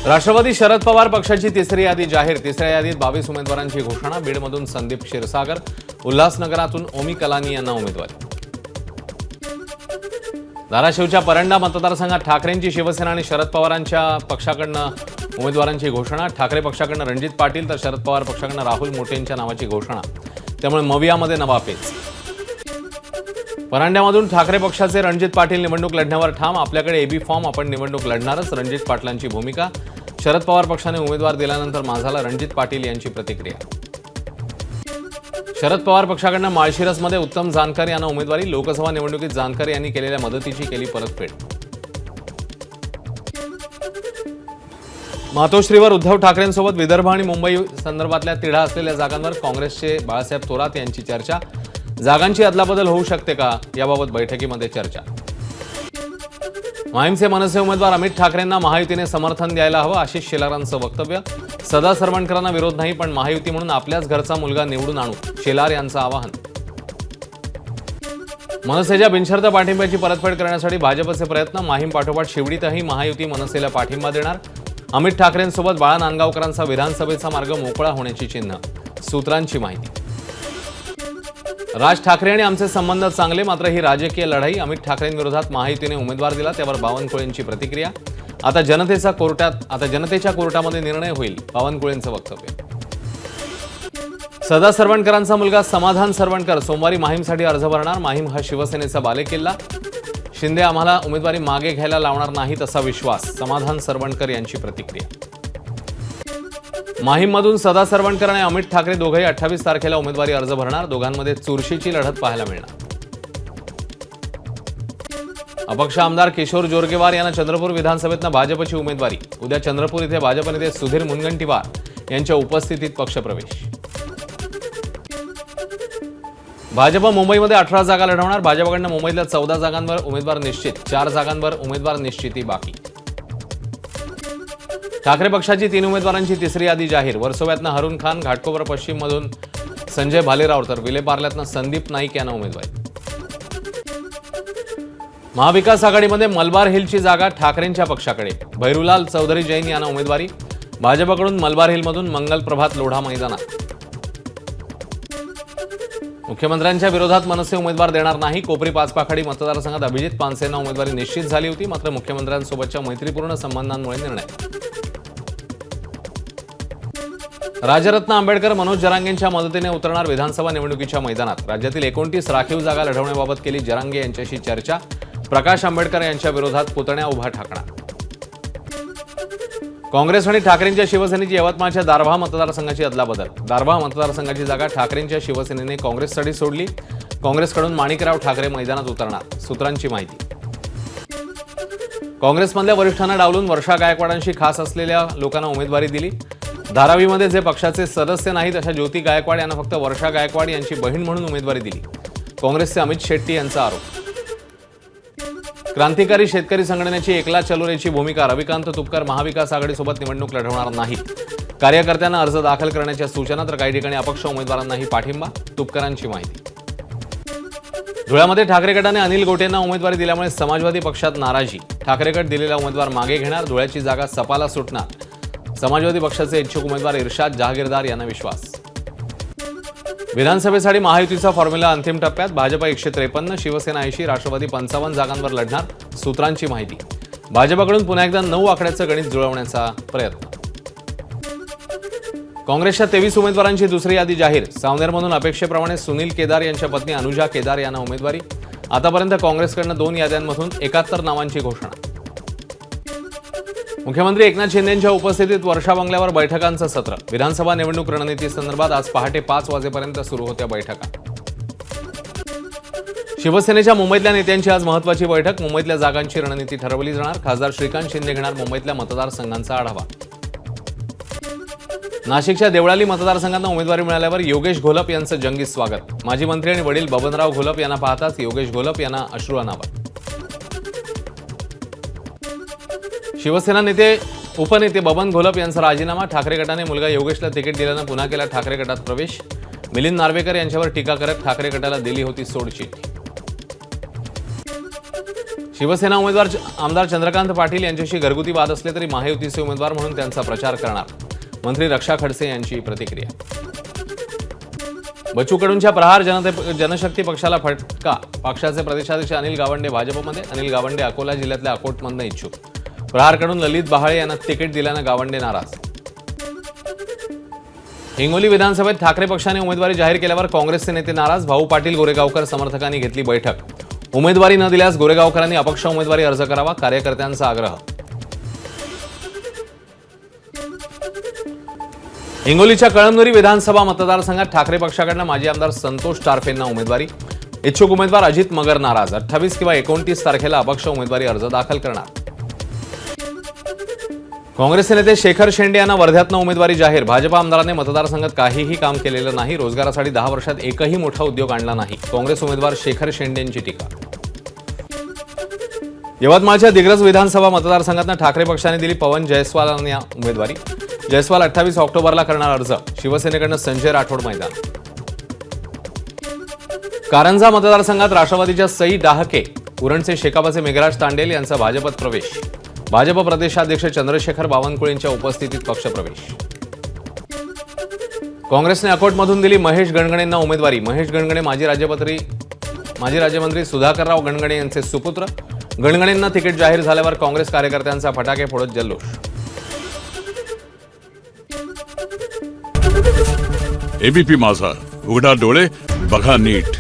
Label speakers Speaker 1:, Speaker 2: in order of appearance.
Speaker 1: राष्ट्रवादी शरद पवार पक्षाची तिसरी यादी जाहीर। तिसऱ्या यादीत 22 उमेदवारांची घोषणा। बीडमधून संदीप क्षीरसागर, उल्हासनगरातून ओमी कलानी यांना उमेदवारी। धाराशिवच्या परंडा मतदारसंघात ठाकरेंची शिवसेना आणि शरद पवारांच्या पक्षाकडून उमेदवारांची घोषणा। ठाकरे पक्षाकडून रणजित पाटील तर शरद पवार पक्षाकडून राहुल मोटेंच्या नावाची घोषणा। त्यामुळे मवियामध्ये नवा पेच। परंड्यामधून ठाकरे पक्षाचे रणजित पाटील निवडणूक लढण्यावर ठाम। आपल्याकडे एबी फॉर्म, आपण निवडणूक लढणारच, रणजित पाटलांची भूमिका। शरद पवार पक्षाने उमेदवार दिल्यानंतर माझाला रणजित पाटील यांची प्रतिक्रिया। शरद पवार पक्षाकडून माळशिरसमध्ये उत्तम जानकर यांना उमेदवारी। लोकसभा निवडणुकीत जानकर यांनी केलेल्या मदतीची केली परतफेड। मातोश्रीवर उद्धव ठाकरेंसोबत विदर्भ आणि मुंबई संदर्भातल्या तिढा असलेल्या जागांवर काँग्रेसचे बाळासाहेब थोरात यांची चर्चा। जागांची अदलाबदल होऊ शकते का, याबाबत बैठकीमध्ये चर्चा। माहीमचे मनसे उमेदवार अमित ठाकरेंना महायुतीने समर्थन द्यायला हवं, आशिष शेलारांचं वक्तव्य। सदा सरवणकरांना विरोध नाही, पण महायुती म्हणून आपल्याच घरचा मुलगा निवडून आणू, शेलार यांचं आवाहन। मनसेच्या बिनशर्त पाठिंब्याची परतफेड करण्यासाठी भाजपचे प्रयत्न। माहीम पाठोपाठ शिवडीतही महायुती मनसेला पाठिंबा देणार। अमित ठाकरेंसोबत बाळा नांदगावकरांचा विधानसभेचा मार्ग मोकळा होण्याची चिन्ह, सूत्रांची माहिती। राज ठाकरे आणि आमचे संबंध चांगले, मात्र ही राजकीय लढाई। अमित ठाकरेंविरोधात महायुतीने उमेदवार दिला, त्यावर बावनकुळेंची प्रतिक्रिया। आता जनतेच्या कोर्टामध्ये निर्णय होईल, बावनकुळेंचं वक्तव्य। सदा सरवणकरांचा मुलगा समाधान सरवणकर सोमवारी माहीमसाठी अर्ज भरणार। माहीम हा शिवसेनेचा बालेकिल्ला। शिंदे आम्हाला उमेदवारी मागे घ्यायला लावणार नाहीत असा विश्वास, समाधान सरवणकर यांची प्रतिक्रिया। माहीममधून सदा सरवणकर आणि अमित ठाकरे दोघेही 28 तारखेला उमेदवारी अर्ज भरणार। दोघांमध्ये चुरशीची लढत पाहायला मिळणार। अपक्ष आमदार किशोर जोरगेवार यांना चंद्रपूर विधानसभेतनं भाजपची उमेदवारी। उद्या चंद्रपूर इथे भाजप नेते सुधीर मुनगंटीवार यांच्या उपस्थितीत पक्षप्रवेश। भाजप मुंबईमध्ये 18 जागा लढवणार। भाजपकडनं मुंबईतल्या 14 जागांवर उमेदवार निश्चित, 4 जागांवर उमेदवार निश्चिती बाकी। ठाकरे पक्षाची 3 उमेदवारांची तिसरी यादी जाहीर। वर्सोव्यातनं हरून खान, घाटकोपर पश्चिम मधून संजय भालेराव तर विलेपार्ल्यातनं संदीप नाईक यांना उमेदवारी। महाविकास आघाडीमध्ये मलबार हिलची जागा ठाकरेंच्या पक्षाकडे। भैरूलाल चौधरी जैन यांना उमेदवारी। भाजपकडून मलबार हिलमधून मंगल प्रभात लोढा मैदानात। मुख्यमंत्र्यांच्या विरोधात मनसे उमेदवार देणार नाही। कोपरी पाचपाखाडी मतदारसंघात अभिजित पानसेंना उमेदवारी निश्चित झाली होती, मात्र मुख्यमंत्र्यांसोबतच्या मैत्रीपूर्ण संबंधांमुळे निर्णय। राजरत्न आंबेडकर मनोज जरांगेंच्या मदतीने उतरणार विधानसभा निवडणुकीच्या मैदानात। राज्यातील 29 राखीव जागा लढवण्याबाबत केली जरांगे यांच्याशी चर्चा। प्रकाश आंबेडकर यांच्या विरोधात पुतण्या उभा ठाकणार। काँग्रेस आणि ठाकरेंच्या शिवसेनेची यवतमाळच्या दारव्हा मतदारसंघाची अदलाबदल। दारव्हा मतदारसंघाची जागा ठाकरेंच्या शिवसेनेने काँग्रेससाठी सोडली। काँग्रेसकडून माणिकराव ठाकरे मैदानात उतरणार, सूत्रांची माहिती। काँग्रेसमधल्या वरिष्ठांना डावलून वर्षा गायकवाडांशी खास असलेल्या लोकांना उमेदवारी दिली। धारावीमध्ये जे पक्षाचे सदस्य नाहीत अशा ज्योती गायकवाड यांना फक्त वर्षा गायकवाड यांची बहीण म्हणून उमेदवारी दिली। काँग्रेसचे अमित शेट्टी यांचा आरोप। क्रांतिकारी शेतकरी संघटनेची एकला चलोरेची भूमिका। रविकांत तुपकर महाविकास आघाडीसोबत निवडणूक लढवणार नाहीत। कार्यकर्त्यांना अर्ज दाखल करण्याच्या सूचना, तर काही ठिकाणी अपक्ष उमेदवारांनाही पाठिंबा, तुपकरांची माहिती। धुळ्यामध्ये ठाकरे गटाने अनिल गोटेंना उमेदवारी दिल्यामुळे समाजवादी पक्षात नाराजी। ठाकरे गट दिलेला उमेदवार मागे घेणार। धुळ्याची जागा सपाला सुटणार। समाजवादी पक्षाचे इच्छुक उमेदवार इर्शाद जहागीरदार यांना विश्वास। विधानसभेसाठी महायुतीचा फॉर्म्युला अंतिम टप्प्यात। भाजप 153, शिवसेना 80, राष्ट्रवादी 55 जागांवर लढणार, सूत्रांची माहिती। भाजपकडून पुन्हा एकदा 9 आकड्याचं गणित जुळवण्याचा प्रयत्न। काँग्रेसच्या 23 उमेदवारांची दुसरी यादी जाहीर। सावनेरमधून अपेक्षेप्रमाणे सुनील केदार यांच्या पत्नी अनुजा केदार यांना उमेदवारी। आतापर्यंत काँग्रेसकडनं 2 याद्यांमधून 71 नावांची घोषणा। मुख्यमंत्री एकनाथ शिंदेंच्या उपस्थितीत वर्षा बंगल्यावर बैठकांचं सत्र। विधानसभा निवडणूक रणनीती संदर्भात आज पहाटे 5 वाजेपर्यंत सुरू होत्या बैठका। शिवसेनेच्या मुंबईतल्या नेत्यांची आज महत्त्वाची बैठक। मुंबईतल्या जागांची रणनीती ठरवली जाणार। खासदार श्रीकांत शिंदे घेणार मुंबईतल्या मतदारसंघांचा आढावा। नाशिकच्या देवळाली मतदारसंघांना उमेदवारी मिळाल्यावर योगेश घोलप यांचं जंगी स्वागत। माजी मंत्री आणि वडील बबनराव घोलप यांना पाहताच योगेश घोलप यांना अश्रू अनावर। शिवसेना उपनेते बबन घोलप यांचा राजीनामा। ठाकरे गटाने मुलगा योगेशला तिकीट दिल्यानं पुन्हा केला ठाकरे गटात प्रवेश। मिलिंद नार्वेकर यांच्यावर टीका करत ठाकरे गटाला दिली होती सोडचिठ्ठी। शिवसेना उमेदवार आमदार चंद्रकांत पाटील यांच्याशी घरगुती वाद असले तरी महायुतीचे उमेदवार म्हणून त्यांचा प्रचार करणार. मंत्री रक्षा खडसे यांची प्रतिक्रिया. बच्चू कडूंच्या प्रहार जनशक्ती पक्षाला फटका. पक्षाचे प्रदेशाध्यक्ष अनिल गावंडे भाजपमध्ये. अनिल गावंडे अकोला जिल्ह्यातल्या अकोटमधनं इच्छुक. प्रहार कडून ललित बहाळे यांना तिकीट दिल्यानं गावंडे नाराज. हिंगोली विधानसभेत ठाकरे पक्षाने उमेदवारी जाहीर केल्यावर काँग्रेसचे नेते नाराज. भाऊ पाटील गोरेगावकर समर्थकांनी घेतली बैठक. उमेदवारी न दिल्यास गोरेगावकरांनी अपक्ष उमेदवारी अर्ज करावा, कार्यकर्त्यांचा आग्रह. हिंगोलीच्या कळमनुरी विधानसभा मतदारसंघात ठाकरे पक्षाकडनं माजी आमदार संतोष टारफेंना उमेदवारी. इच्छुक उमेदवार अजित मगर नाराज. 28 किंवा 29 तारखेला अपक्ष उमेदवारी अर्ज दाखल करणार. काँग्रेसचे नेते शेखर शेंडे यांना वर्ध्यातनं उमेदवारी जाहीर. भाजप आमदारांनी मतदारसंघात काहीही काम केलेलं नाही. रोजगारासाठी 10 वर्षात एकही मोठा उद्योग आणला नाही. काँग्रेस उमेदवार शेखर शेंडे यांची टीका. यवतमाळच्या दिग्रस विधानसभा मतदारसंघातनं ठाकरे पक्षाने दिली पवन जयस्वाल यांना उमेदवारी. जयस्वाल 28 ऑक्टोबरला करणार अर्ज. शिवसेनेकडनं संजय राठोड मैदान. कारंजा मतदारसंघात राष्ट्रवादीच्या सई डाहके, उरणचे शेकापचे मेघराज तांडेल यांचा भाजपत प्रवेश. भाजप प्रदेशाध्यक्ष चंद्रशेखर बावनकुळेंच्या उपस्थितीत पक्षप्रवेश. काँग्रेसने अकोटमधून दिली महेश गणगणेंना उमेदवारी. महेश गणगणे माजी राज्यमंत्री सुधाकरराव गणगणे यांचे सुपुत्र. गणगणेंना तिकीट जाहीर झाल्यावर काँग्रेस कार्यकर्त्यांचा फटाके फोडत जल्लोष.
Speaker 2: एबीपी माझा, उघडा डोळे बघा नीट.